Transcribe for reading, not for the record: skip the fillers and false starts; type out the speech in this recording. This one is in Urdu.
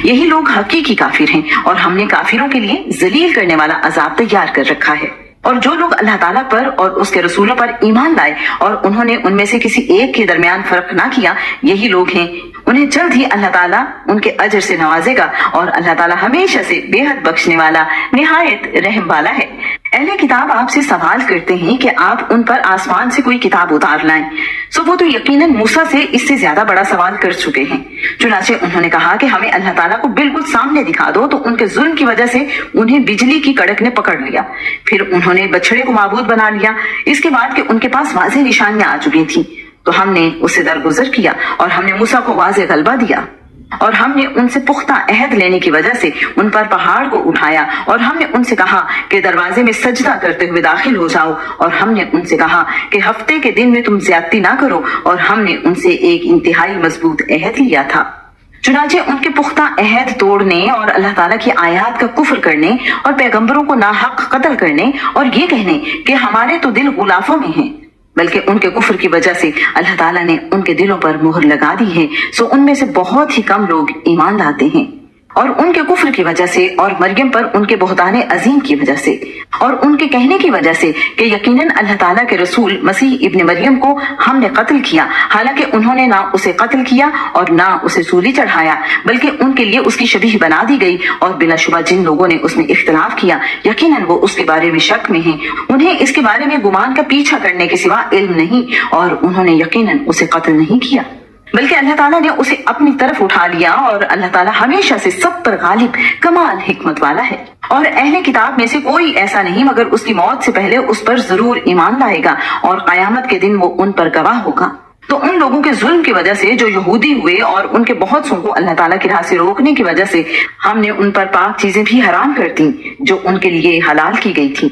یہی لوگ حقیقی کافر ہیں اور ہم نے کافروں کے لیے ذلیل کرنے والا عذاب تیار کر رکھا ہے۔ اور جو لوگ اللہ تعالیٰ پر اور اس کے رسولوں پر ایمان لائے اور انہوں نے ان میں سے کسی ایک کے درمیان فرق نہ کیا، یہی لوگ ہیں، انہیں جلد ہی اللہ تعالیٰ ان کے اجر سے نوازے گا، اور اللہ تعالیٰ ہمیشہ سے بے حد بخشنے والا، نہایت رحم والا ہے۔ اہل کتاب آپ سے سوال کرتے ہیں کہ آپ ان پر آسمان سے کوئی کتاب اتار لائیں، سو وہ تو یقیناً موسیٰ سے اس سے زیادہ بڑا سوال کر چکے ہیں۔ چنانچہ انہوں نے کہا کہ ہمیں اللہ تعالیٰ کو بالکل سامنے دکھا دو، تو ان کے ظلم کی وجہ سے انہیں بجلی کی کڑک نے پکڑ لیا، پھر انہوں نے بچڑے کو معبود بنا لیا، اس کے بعد کہ ان کے پاس واضح نشانیاں آ چکی تھیں، تو ہم نے اسے درگزر کیا اور ہم نے موسیٰ کو واضح غلبہ دیا، اور ہم نے ان سے پختہ عہد لینے کی وجہ سے ان پر پہاڑ کو اٹھایا، اور ہم نے ان سے کہا کہ دروازے میں سجدہ کرتے ہوئے داخل ہو جاؤ، اور ہم نے ان سے کہا کہ ہفتے کے دن میں تم زیادتی نہ کرو، اور ہم نے ان سے ایک انتہائی مضبوط عہد لیا تھا۔ چنانچہ ان کے پختہ عہد توڑنے اور اللہ تعالیٰ کی آیات کا کفر کرنے اور پیغمبروں کو ناحق قتل کرنے اور یہ کہنے کہ ہمارے تو دل غلافوں میں ہیں، بلکہ ان کے کفر کی وجہ سے اللہ تعالیٰ نے ان کے دلوں پر مہر لگا دی ہے، سو ان میں سے بہت ہی کم لوگ ایمان لاتے ہیں۔ اور ان کے کفر کی وجہ سے اور مریم پر ان کے بہتان عظیم کی وجہ سے اور ان کے کہنے کی وجہ سے کہ یقیناً اللہ تعالیٰ کے رسول مسیح ابن مریم کو ہم نے قتل کیا، حالانکہ انہوں نے نہ اسے قتل کیا اور نہ اسے سولی چڑھایا، بلکہ ان کے لیے اس کی شبیہ بنا دی گئی، اور بلا شبہ جن لوگوں نے اس میں اختلاف کیا یقیناً وہ اس کے بارے میں شک میں ہیں، انہیں اس کے بارے میں گمان کا پیچھا کرنے کے سوا علم نہیں، اور انہوں نے یقیناً اسے قتل نہیں کیا، بلکہ اللہ تعالیٰ نے اسے اپنی طرف اٹھا لیا، اور اللہ تعالیٰ ہمیشہ سے سب پر غالب کمال حکمت والا ہے۔ اور اہل کتاب میں سے کوئی ایسا نہیں مگر اس کی موت سے پہلے اس پر ضرور ایمان لائے گا، اور قیامت کے دن وہ ان پر گواہ ہوگا۔ تو ان لوگوں کے ظلم کی وجہ سے جو یہودی ہوئے اور ان کے بہت سو کو اللہ تعالیٰ کی راہ سے روکنے کی وجہ سے ہم نے ان پر پاک چیزیں بھی حرام کر دیں جو ان کے لیے حلال کی گئی تھی۔